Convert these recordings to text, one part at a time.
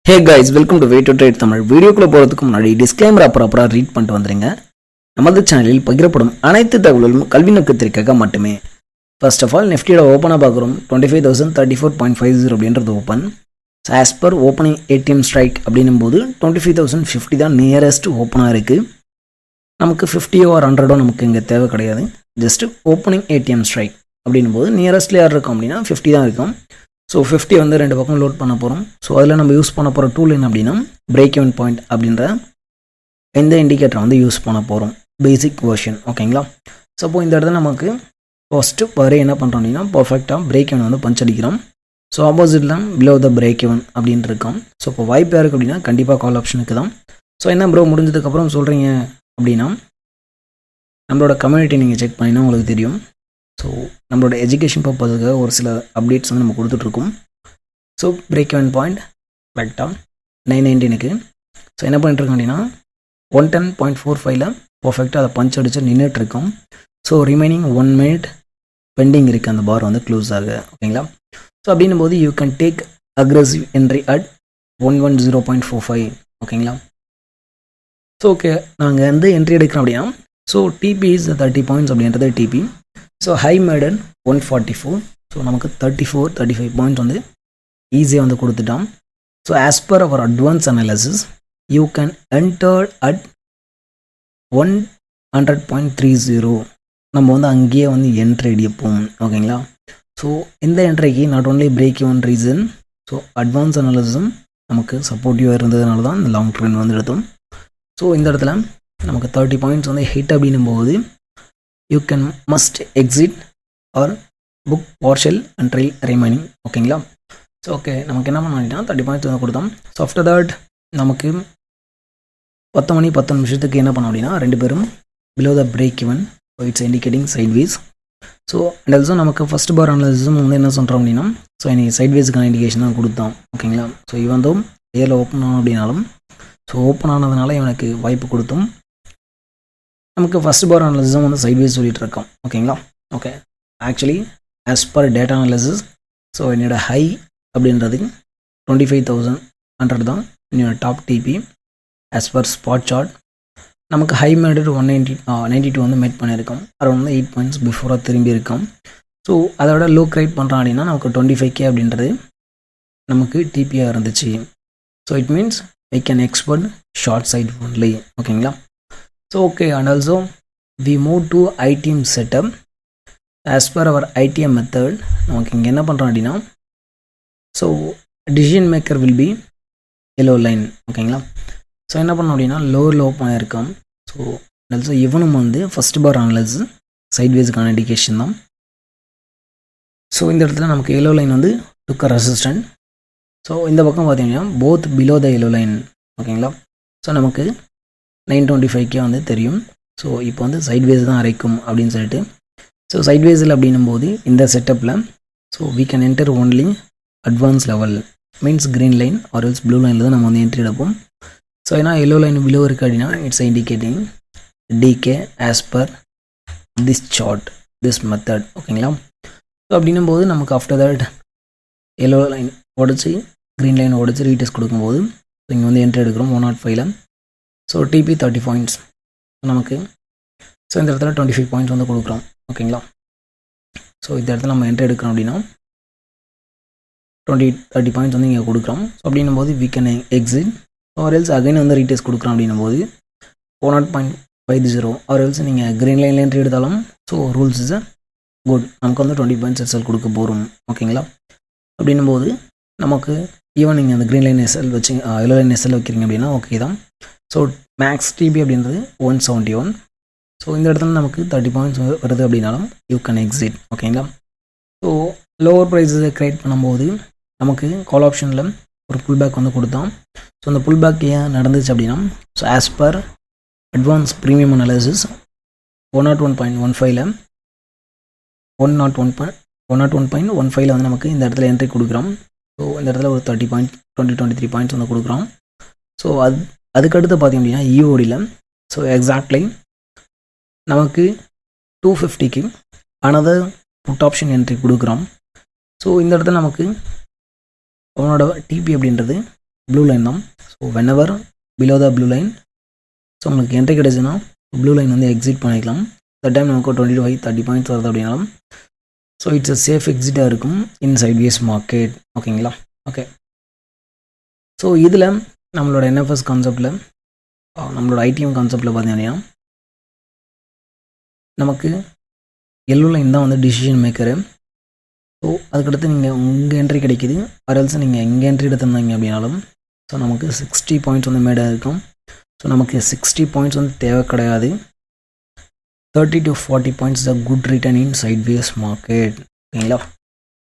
Hey guys, welcome to way to trade Tamil. வீடியோக்குள்ளே போகிறதுக்கு முன்னாடி டிஸ்க்ளைமர் ப்ராப்பராக ரீட் பண்ணிட்டு வந்துடுங்க. நமது சேனலில் பகிரப்படும் அனைத்து தகவல்களும் கல்வி நோக்கத்திற்காக மட்டுமே. ஃபர்ஸ்ட் ஆஃப் ஆல், நிஃப்டியோட ஓப்பனாக பார்க்குறோம். 25,034.50 அப்படின்றது open. So as per opening ATM strike அப்படின்னும் போது 25,050 தான் நியரஸ்ட் ஓப்பனாக இருக்குது. நமக்கு 50 or 100 நமக்கு இங்கே தேவை கிடையாது. ஜஸ்ட்டு ஓப்பனிங் ஏடிஎம் ஸ்ட்ரைக் அப்படின்னும் போது நியரஸ்ட்டில் யார் இருக்கும் அப்படின்னா 50 தான் இருக்கும். ஸோ 50 வந்து ரெண்டு பக்கம் லோட் பண்ண போகிறோம். ஸோ அதில் நம்ம யூஸ் பண்ண போகிற டூல் என்ன அப்படின்னா பிரேக் ஈவன் பாயிண்ட் அப்படின்ற இந்த இண்டிகேட்டரை வந்து யூஸ் பண்ண போகிறோம். பேசிக் வெர்ஷன், ஓகேங்களா. ஸோ அப்போ இந்த இடத்துல நமக்கு ஃபஸ்ட்டு வரை என்ன பண்ணுறோம் அப்படின்னா பர்ஃபெக்டாக பிரேக் ஈவன் வந்து பஞ்ச் அடிக்கிறோம். ஸோ ஆப்போசிட்டில் பிலோ த பிரேக் ஈவன் அப்படின்னு இருக்கோம். ஸோ இப்போ வாய்ப்பு யாருக்கு அப்படின்னா கண்டிப்பாக கால் ஆப்ஷனுக்கு தான். ஸோ என்ன ப்ரோ முடிஞ்சதுக்கப்புறம் சொல்கிறீங்க அப்படின்னா நம்மளோட கம்யூனிட்டி நீங்கள் செக் பண்ணினா உங்களுக்கு தெரியும். ஸோ நம்மளோட எஜுகேஷன் பர்பஸுக்காக ஒரு சில அப்டேட்ஸ் வந்து நம்ம கொடுத்துட்ருக்கோம். ஸோ பிரேக் ஈவன் பாயிண்ட் கரெக்டாக 919க்கு. ஸோ என்ன பண்ணிட்டுருக்கோம் அப்படின்னா 110.45ல் பர்ஃபெக்டாக அதை பஞ்ச் அடித்து நின்றுட்டுருக்கோம். ஸோ ரிமைனிங் 1 minute பெண்டிங் இருக்குது அந்த பார் வந்து க்ளோஸ் ஆக, ஓகேங்களா. ஸோ அப்படின்னும் போது you can take aggressive entry at 110.45, ஓகேங்களா. ஸோ ஓகே, நாங்கள் வந்து என்ட்ரி எடுக்கிறோம் அப்படின்னா ஸோ டிபி இஸ் 30 points அப்படின்றது TP. So high made on 144. So நமக்கு 35 பாயிண்ட்ஸ் வந்து ஈஸியாக வந்து கொடுத்துட்டோம். So as per our advance analysis you can enter at 100.30. நம்ம வந்து அங்கேயே வந்து என்ட்ரி அடிப்போம், ஓகேங்களா. ஸோ இந்த என்ட்ரிக்கு not only break even reason, so advance அனாலிசிஸும் நமக்கு சப்போர்ட்டிவாக இருந்ததுனால தான் இந்த லாங் ட்ரெண்ட் வந்து எடுத்தோம். ஸோ இந்த இடத்துல நமக்கு 30 பாயிண்ட்ஸ் வந்து ஹிட் அப்படின்னும் போது you can must exit R book partial and remaining, ஓகேங்களா. ஸோ ஓகே, நமக்கு என்ன பண்ணோம் அப்படின்னா 30 பாயிண்ட்ஸ் வந்து கொடுத்தோம். ஸோ ஆஃப்டர் தட் நமக்கு 10 மணி 10 நிமிஷத்துக்கு என்ன பண்ணோம் அப்படின்னா ரெண்டு பேரும் below the break even, it's indicating sideways. So and also நமக்கு ஃபஸ்ட் பார் அனாலிசிஸும் வந்து என்ன சொல்கிறோம் அப்படின்னா ஸோ இன்றைக்கி சைட்வேஸுக்கான இண்டிகேஷன் தான் கொடுத்தோம், ஓகேங்களா. ஸோ இவன் தான் ஏரில் ஓப்பன் ஆனோம் அப்படின்னாலும் ஸோ ஓப்பன் ஆனதுனால இவனுக்கு வாய்ப்பு கொடுத்தோம். நமக்கு ஃபஸ்ட் பார் அனாலிசிஸும் வந்து சைட்வேஸ் சொல்லிட்டு இருக்கோம், ஓகேங்களா. Okay, actually as per data analysis so என்னோடய ஹை அப்படின்றது 25,100 தான் என்னோட top TP. As per spot chart நமக்கு ஹை மேடட் 192 வந்து மேட் பண்ணியிருக்கோம். அரௌண்ட் வந்து 8 பாயிண்ட்ஸ் பிஃபோராக திரும்பி இருக்கோம். ஸோ அதோட லோ கிரைட் பண்ணுறோம் அப்படின்னா நமக்கு 25K அப்படின்றது நமக்கு டிபியாக இருந்துச்சு. So it means we can expect short side only, ஓகேங்களா. So okay, and also we move to IDM setup. As per our IDM method நமக்கு இங்கே என்ன பண்ணுறோம் அப்படின்னா so decision maker will be yellow line, ஓகேங்களா. ஸோ என்ன பண்ணோம் அப்படின்னா லோவர் லோ பண்ணியிருக்கோம். ஸோ ஆல்சோ இவனும் வந்து ஃபஸ்ட் பார் அனாலிசிஸ் சைட்வேஸுக்கான இண்டிகேஷன் தான். ஸோ இந்த இடத்துல நமக்கு எல்லோ லைன் வந்து டுக்க ரெசிஸ்டன்ட். ஸோ இந்த பக்கம் பார்த்தீங்கன்னா both below the yellow line, ஓகேங்களா. ஸோ நமக்கு 925K வந்து தெரியும். ஸோ இப்போ வந்து சைட்வேஸ் தான் அரைக்கும் அப்படின்னு சொல்லிட்டு ஸோ சைட்வேஸில் அப்படின்னும் போது இந்த செட்டப்பில் so we can enter only advance level means green line or else blue லைனில் தான் நம்ம வந்து என்ட்ரி எடுப்போம். ஸோ ஏன்னா எல்லோ லைன் பிலோ இருக்குது அப்படின்னா it's indicating decay as per this chart this method, ஓகேங்களா. ஸோ அப்படின்னும் போது நமக்கு ஆஃப்டர் தட் எல்லோ லைன் உடச்சி க்ரீன் லைன் உடச்சி ரீடெஸ்ட் கொடுக்கும்போது ஸோ இங்கே வந்து என்ட்ரி எடுக்கிறோம் 105ல். ஸோ டிபி 30 பாயிண்ட்ஸ் நமக்கு. ஸோ இந்த இடத்துல 25 பாயிண்ட்ஸ் வந்து கொடுக்குறோம், ஓகேங்களா. ஸோ இந்த இடத்துல நம்ம என்ட்ரி எடுக்கிறோம் அப்படின்னா 30 பாயிண்ட்ஸ் வந்து இங்கே கொடுக்குறோம். ஸோ அப்படின்னும் போது we can exit or else again வந்து ரீடெஸ்ட் கொடுக்குறோம் அப்படின்னும் போது 100.50 ஆர் எல்ஸ் நீங்கள் க்ரீன் லைனில் என்ட்ரி எடுத்தாலும் ஸோ ரூல்ஸ் இஸ் குட். நமக்கு வந்து 20 பாயிண்ட்ஸ் எஸ்எல் கொடுக்க போகிறோம், ஓகேங்களா. அப்படின்னும் போது நமக்கு ஈவன் நீங்கள் அந்த க்ரீன் லைன் எஸ்எல் வச்சு எல்லோ லைன் எஸ்எல் வைக்கிறீங்க அப்படின்னா ஓகே தான். ஸோ மேக்ஸ் டிபி அப்படின்றது 171. ஸோ இந்த இடத்துல நமக்கு 30 பாயிண்ட்ஸ் வருது அப்படின்னாலும் யூ கேன் எக்ஸிட், ஓகேங்களா. ஸோ லோவர் ப்ரைஸஸை க்ரியேட் பண்ணும்போது நமக்கு கால் ஆப்ஷனில் ஒரு புல் பேக் வந்து கொடுத்தோம். ஸோ அந்த புல் பேக் ஏன் நடந்துச்சு அப்படின்னா so as per advance premium analysis 101.15ல் 101.15ல் வந்து நமக்கு இந்த இடத்துல என்ட்ரி கொடுக்குறோம். ஸோ இந்த இடத்துல ஒரு 23 பாயிண்ட்ஸ் வந்து கொடுக்குறோம். ஸோ அதுக்கடுத்து பார்த்திங்க அப்படின்னா இஓடியில் ஸோ எக்ஸாக்ட்லி நமக்கு 250க்கு அனதர் புட் ஆப்ஷன் என்ட்ரி கொடுக்குறோம். ஸோ இந்த இடத்துல நமக்கு அவனோட டிபி அப்படின்றது ப்ளூ லைன் தான். So whenever below the blue line, so உங்களுக்கு என்ட்ரி கிடைச்சுன்னா ப்ளூ லைன் வந்து எக்ஸிட் பண்ணிக்கலாம். அந்த டைம் நமக்கு 25-30 பாயிண்ட்ஸ் வருது அப்படின்னாலும் ஸோ இட்ஸ் a சேஃப் எக்ஸிட்டாக இருக்கும் இன் சைட்வேஸ் மார்க்கெட். ஓகேங்களா? ஓகே. ஸோ இதில் நம்மளோட NFS கான்செப்டில் நம்மளோட ITM கான்செப்டில் பார்த்தீங்கன்னா நமக்கு எல்லோ லைன் தான் வந்து டிசிஷன் மேக்கரு. ஸோ அதுக்கடுத்து நீங்கள் உங்கள் என்ட்ரி கிடைக்கிது, அரல்ஸ் நீங்கள் எங்கே என்ட்ரி எடுத்திருந்தீங்க அப்படின்னாலும் ஸோ நமக்கு 60 பாயிண்ட்ஸ் வந்து மேடாக இருக்கும். ஸோ நமக்கு 60 பாயிண்ட்ஸ் வந்து தேவை கிடையாது. 30 to 40 points the good return in sideways market. ஓகேங்களா?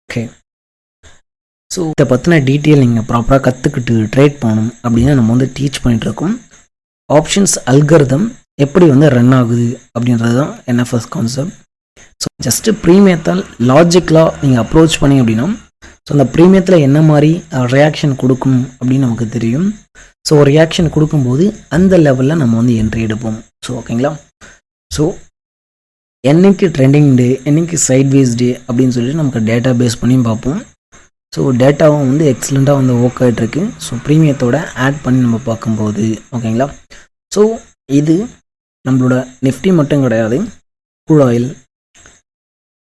ஓகே. ஸோ இதை பற்றின டீட்டெயில் நீங்கள் ப்ராப்பராக கற்றுக்கிட்டு ட்ரேட் பண்ணணும் அப்படின்னா நம்ம வந்து டீச் பண்ணிகிட்ருக்கோம். ஆப்ஷன்ஸ் அல்கரிதம் எப்படி வந்து ரன் ஆகுது அப்படின்றது தான் NFS கான்செப்ட். ஸோ ஜஸ்ட்டு ப்ரீமியத்தால் லாஜிக்கலாக நீங்கள் அப்ரோச் பண்ணிங்க அப்படின்னா ஸோ அந்த ப்ரீமியத்தில் என்ன மாதிரி ரியாக்ஷன் கொடுக்கும் அப்படின்னு நமக்கு தெரியும். ஸோ ரியாக்ஷன் கொடுக்கும்போது அந்த லெவலில் நம்ம வந்து என்ட்ரி எடுப்போம். ஸோ ஓகேங்களா? ஸோ என்னைக்கு ட்ரெண்டிங் டே, என்னைக்கு சைட்வேஸ் டே அப்படின்னு சொல்லிட்டு நமக்கு டேட்டா பேஸ் பண்ணியும் பார்ப்போம். ஸோ டேட்டாவும் வந்து எக்ஸலண்ட்டாக வந்து ஒர்க் ஆகிட்டுருக்கு. ஸோ ப்ரீமியத்தோட ஆட் பண்ணி நம்ம பார்க்கும்போது ஓகேங்களா? ஸோ இது நம்மளோட நிஃப்டி மட்டும் கிடையாது, crude oil,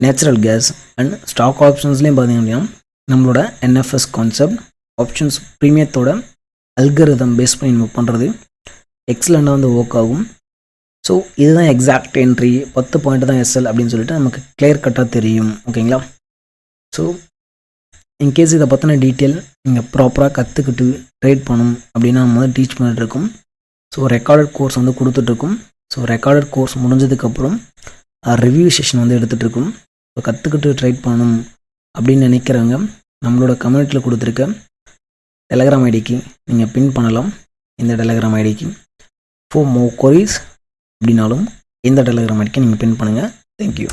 natural gas and stock ஆப்ஷன்ஸ்லேயும் பார்த்தீங்க அப்படின்னா நம்மளோட NFS கான்செப்ட் ஆப்ஷன்ஸ் ப்ரீமியத்தோட அல்கரிதம் பேஸ் பண்ணி நம்ம பண்ணுறது எக்ஸலண்ட்டாக வந்து ஒர்க் ஆகும். ஸோ இதுதான் எக்ஸாக்ட் என்ட்ரி, 10 பாயிண்ட் தான் SL அப்படின்னு சொல்லிட்டு நமக்கு கிளியர் கட்டாக தெரியும். ஓகேங்களா? ஸோ இன்கேஸ் இதை பற்றின டீட்டெயில் நீங்கள் ப்ராப்பராக கற்றுக்கிட்டு ட்ரேட் பண்ணணும் அப்படின்னா நம்ம வந்து டீச் பண்ணிட்டுருக்கோம். ஸோ ரெக்கார்டட் கோர்ஸ் வந்து கொடுத்துட்ருக்கோம். ஸோ ரெக்கார்டட் கோர்ஸ் முடிஞ்சதுக்கப்புறம் ரிவ்யூ செஷன் வந்து எடுத்துகிட்ருக்கோம். ஸோ கற்றுக்கிட்டு ட்ரைட் பண்ணணும் அப்படின்னு நினைக்கிறவங்க நம்மளோட கம்யூனிட்டியில் கொடுத்துருக்க டெலகிராம் ஐடிக்கு நீங்கள் பின் பண்ணலாம். இந்த டெலகிராம் ஐடிக்கு ஃபார் மோர் கொரீஸ் அப்படின்னாலும் இந்த டெலகிராம் ஐடிக்கு நீங்கள் பின் பண்ணுங்கள். தேங்க்யூ.